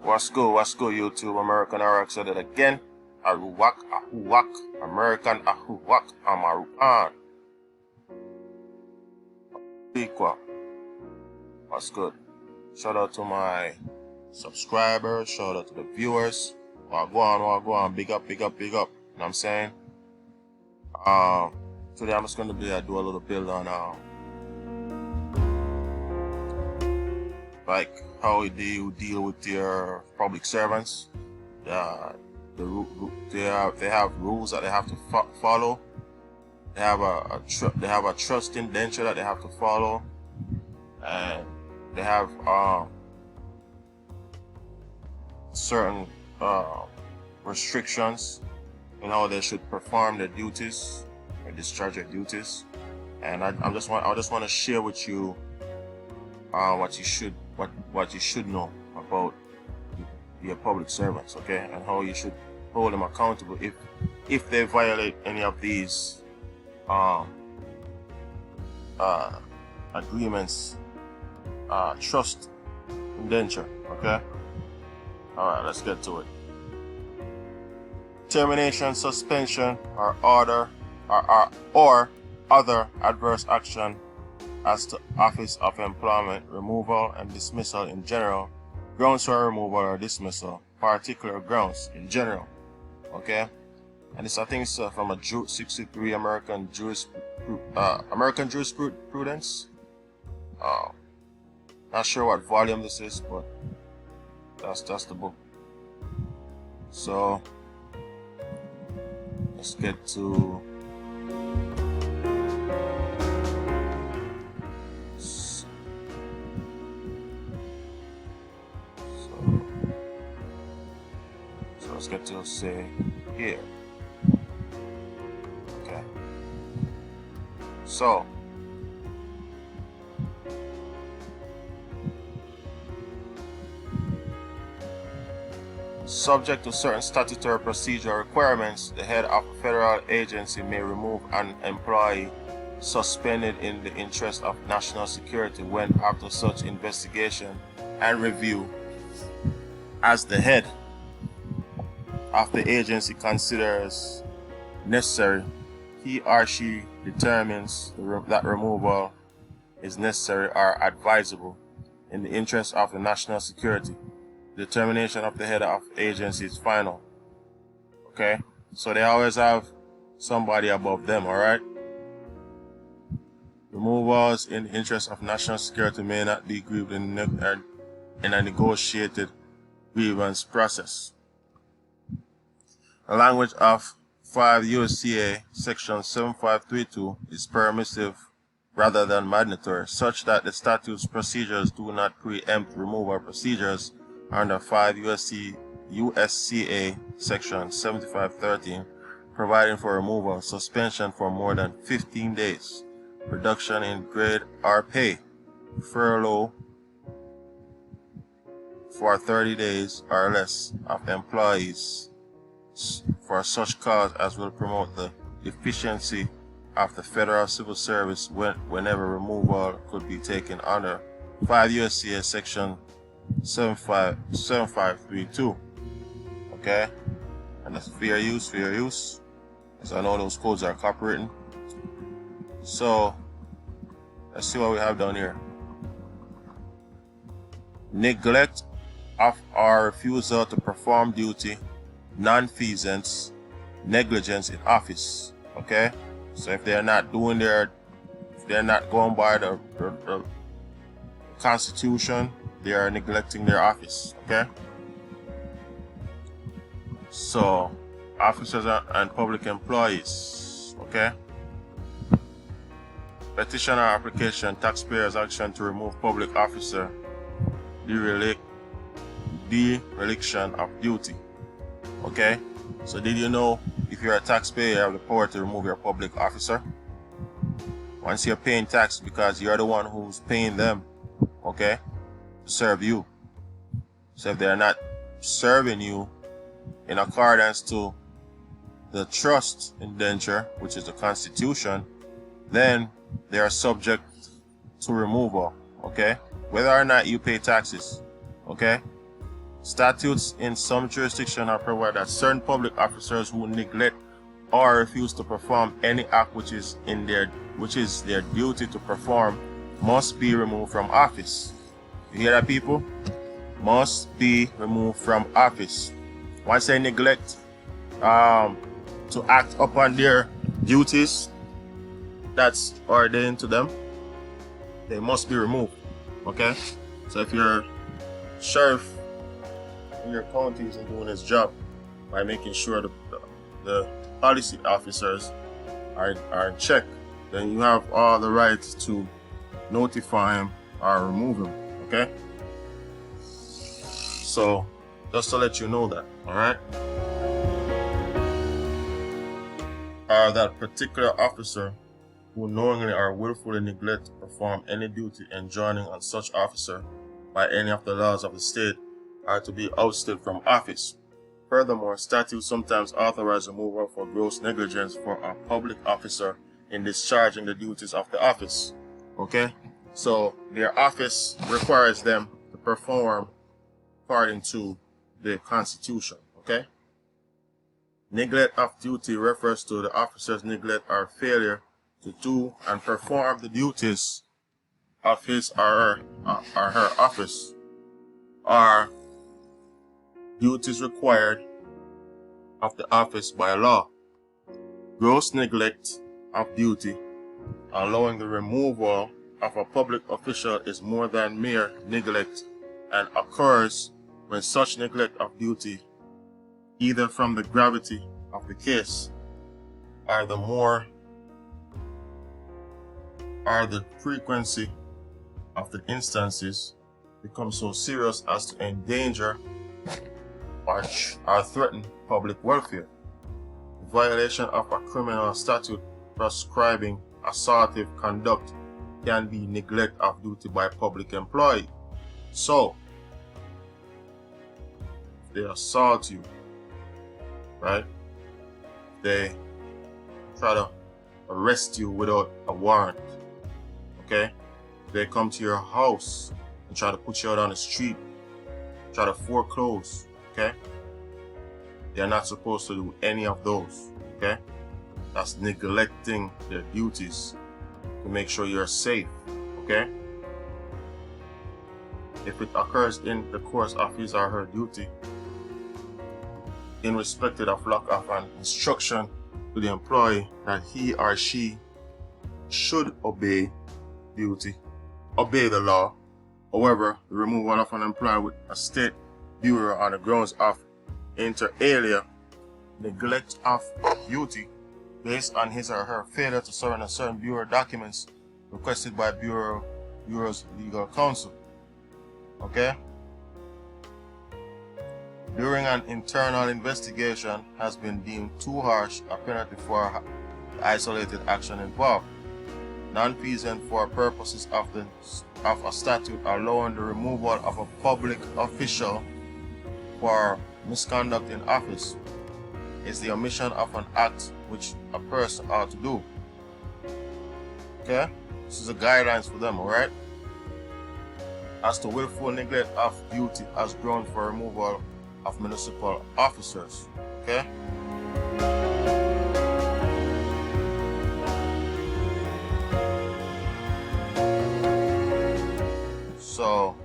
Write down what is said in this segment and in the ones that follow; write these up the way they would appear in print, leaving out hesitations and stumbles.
What's good, YouTube? American RX said it again. Ahuwak, American Ahuwak, Amaruan. Equal. What's good? Shout out to my subscribers, shout out to the viewers. Wagwan, big up. You know what I'm saying? Today I'm just gonna do a little build on like how do you deal with your public servants. They have rules that they have to follow. They have a trust indenture that they have to follow, and they have certain restrictions in how they should perform their duties or discharge their duties. And I just want to share with you what you should know about your public servants, okay, and how you should hold them accountable if they violate any of these agreements, trust indenture, okay. All right, let's get to it. Termination, suspension, or order, or other adverse action as to office of employment, removal and dismissal in general, grounds for removal or dismissal, particular grounds in general, okay. And this, I think, is from a 63 American jurisprudence. Not sure what volume this is, but that's the book. So let's get to let's get to say here. Okay. So subject to certain statutory procedural requirements, the head of a federal agency may remove an employee suspended in the interest of national security when, after such investigation and review, as the head of the agency considers necessary, he or she determines that removal is necessary or advisable in the interest of the national security. Determination of the head of agency is final. Okay, so they always have somebody above them. All right. Removals in the interest of national security may not be grieved in a negotiated grievance process. The language of 5 U.S.C.A. Section 7532 is permissive rather than mandatory, such that the statute's procedures do not preempt removal procedures under 5 U.S.C.A. Section 7513, providing for removal, suspension for more than 15 days, reduction in grade or pay, furlough for 30 days or less of employees for such cause as will promote the efficiency of the federal civil service whenever removal could be taken under 5 U.S.C.A. Section 7532. Okay, and that's fair use. Because I know those codes are copywritten. So let's see what we have down here. Neglect of or refusal to perform duty, nonfeasance, negligence in office. Okay, so if they're not going by the Constitution, they are neglecting their office. Okay, so officers and public employees. Okay, petition or application, taxpayers' action to remove public officer, dereliction of duty. Okay, so did you know if you're a taxpayer, you have the power to remove your public officer? Once you're paying tax, because you're the one who's paying them, okay, to serve you. So if they're not serving you in accordance to the trust indenture, which is the Constitution, then they are subject to removal, okay, whether or not you pay taxes, okay. Statutes in some jurisdictions are provide that certain public officers who neglect or refuse to perform any act which is their duty to perform must be removed from office. You hear that, people? Must be removed from office. Once they neglect to act upon their duties that's ordained to them, they must be removed. Okay? So if your sheriff in your county isn't doing his job by making sure the policy officers are in check, then you have all the right to notify him or remove him. Okay? So just to let you know that, alright? That particular officer who knowingly or willfully neglect to perform any duty enjoining on such officer by any of the laws of the state are to be ousted from office. Furthermore, statutes sometimes authorize removal for gross negligence for a public officer in discharging the duties of the office. Okay? So their office requires them to perform according to the Constitution. Okay? Neglect of duty refers to the officer's neglect or failure to do and perform the duties of his or her office, or duties required of the office by law. Gross neglect of duty, allowing the removal of a public official, is more than mere neglect and occurs when such neglect of duty, either from the gravity of the case or the frequency of the instances, become so serious as to endanger or threaten public welfare. The violation of a criminal statute prescribing assaultive conduct can be neglect of duty by public employee. So, if they assault you, right? They try to arrest you without a warrant, okay? They come to your house and try to put you out on the street, try to foreclose, okay? They're not supposed to do any of those, okay? That's neglecting their duties to make sure you're safe, okay? If it occurs in the course of his or her duty, in respect of lack of an instruction to the employee that he or she should obey the law. However, the removal of an employee with a state bureau on the grounds of inter alia neglect of duty based on his or her failure to surrender certain bureau documents requested by bureau's legal counsel. Okay? During an internal investigation has been deemed too harsh a penalty for the isolated action involved, non-feasant for purposes of a statute allowing the removal of a public official for misconduct in office is the omission of an act which a person ought to do. Okay? This is the guidelines for them, alright? As to willful neglect of duty as ground for removal of municipal officers. Okay? So,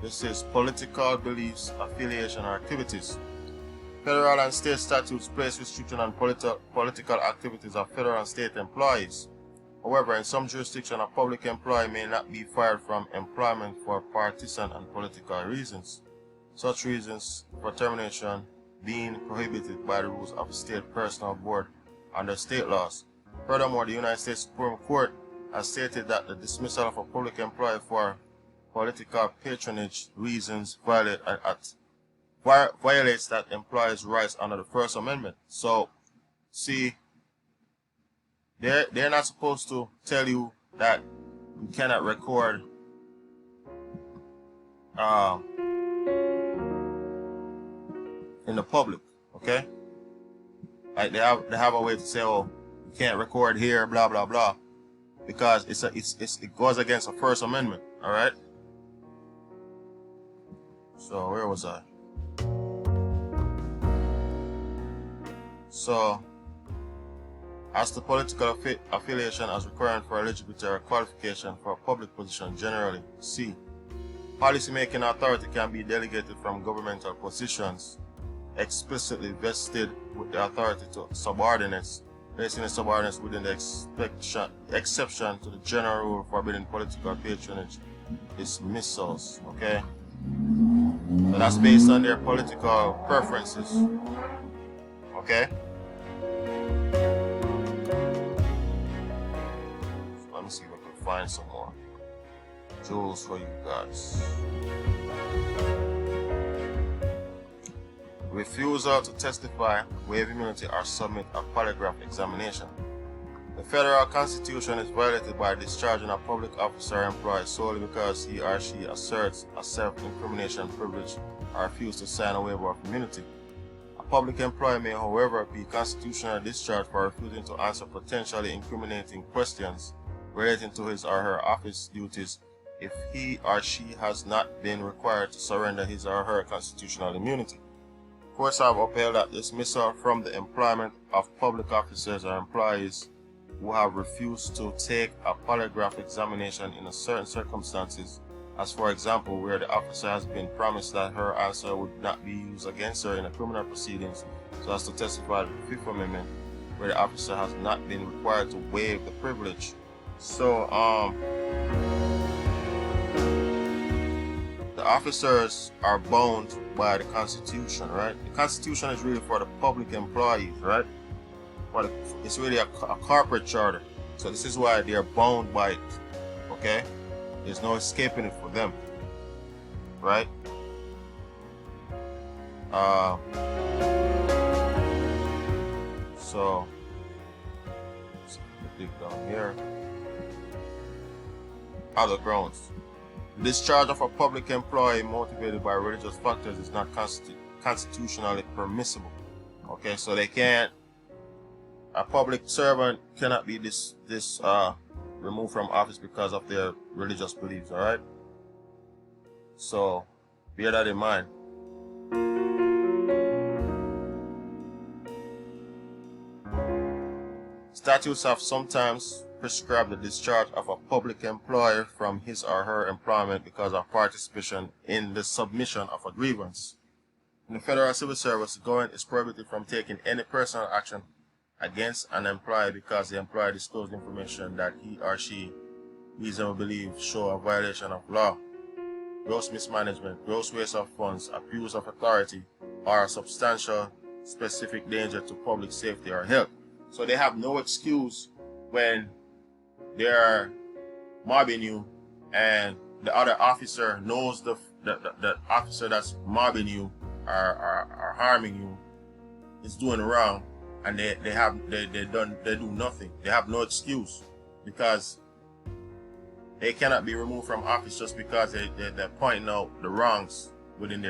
this is political beliefs, affiliation, or activities. Federal and state statutes place restriction on political activities of federal and state employees. However, in some jurisdictions, a public employee may not be fired from employment for partisan and political reasons. Such reasons for termination being prohibited by the rules of the state personnel board under state laws. Furthermore, the United States Supreme Court has stated that the dismissal of a public employee for political patronage reasons violates that employee's rights under the First Amendment. So, see, they're not supposed to tell you that you cannot record in the public, okay? Like they have a way to say, oh, you can't record here, blah blah blah, because it goes against the First Amendment, all right? So where was I? So, as to political affiliation as requiring for eligibility or qualification for a public position generally. C. Policy-making authority can be delegated from governmental positions, explicitly vested with the authority to subordinates, placing the subordinates within the exception to the general rule forbidding political patronage dismissals. Okay? So that's based on their political preferences. Okay? So let me see if I can find some more jewels for you guys. Refusal to testify, waive immunity, or submit a polygraph examination. The federal constitution is violated by discharging a public officer or employee solely because he or she asserts a self-incrimination privilege or refuses to sign a waiver of immunity. A public employee may, however, be constitutionally discharged for refusing to answer potentially incriminating questions relating to his or her office duties if he or she has not been required to surrender his or her constitutional immunity. Courts have upheld that dismissal from the employment of public officers or employees who have refused to take a polygraph examination in certain circumstances, as for example where the officer has been promised that her answer would not be used against her in a criminal proceedings so as to testify to the Fifth Amendment, where the officer has not been required to waive the privilege. So, the officers are bound by the Constitution, right? The Constitution is really for the public employees, right? But it's really a corporate charter. So this is why they are bound by it, okay? There's no escaping it for them, right? So let's click down here. Other grounds. The discharge of a public employee motivated by religious factors is not constitutionally permissible. Okay, so they can't. A public servant cannot be removed from office because of their religious beliefs. All right. So bear that in mind. Statutes have sometimes prescribed the discharge of a public employee from his or her employment because of participation in the submission of a grievance. In the Federal Civil Service, the government is prohibited from taking any personal action against an employee because the employee disclosed information that he or she reasonably believes show a violation of law, gross mismanagement, gross waste of funds, abuse of authority, or a substantial specific danger to public safety or health. So they have no excuse when they're mobbing you and the other officer knows the officer that's mobbing you or harming you is doing wrong, and they do nothing. They have no excuse because they cannot be removed from office just because they're pointing out the wrongs within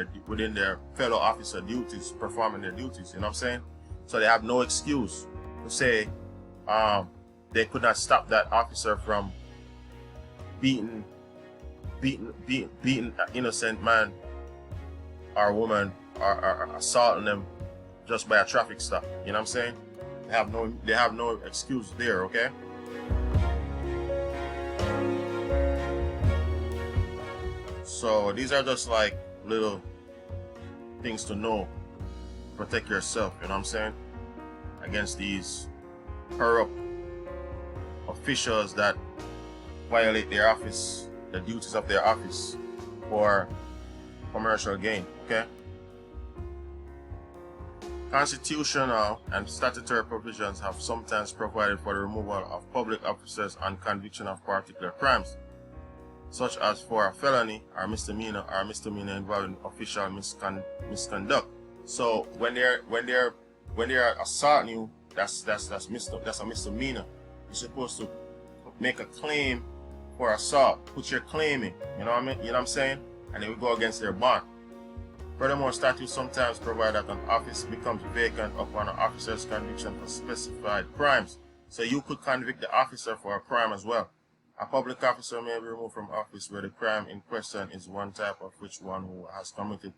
their fellow officer duties, performing their duties. You know what I'm saying? So they have no excuse to say they could not stop that officer from beating an innocent man or woman or assaulting them just by a traffic stop. You know what I'm saying? They have no excuse there, okay? So these are just like little things to know. Protect yourself, you know what I'm saying? Against these corrupt officials that violate their office, the duties of their office for commercial gain, okay? Constitutional and statutory provisions have sometimes provided for the removal of public officers on conviction of particular crimes, such as for a felony or misdemeanor involving official misconduct. So when they're assaulting you, that's a misdemeanor. You're supposed to make a claim for assault. Put your claim in. You know what I mean? You know what I'm saying? And then we go against their bond. Furthermore, statutes sometimes provide that an office becomes vacant upon an officer's conviction for specified crimes. So you could convict the officer for a crime as well. A public officer may be removed from office where the crime in question is one type of which one who has committed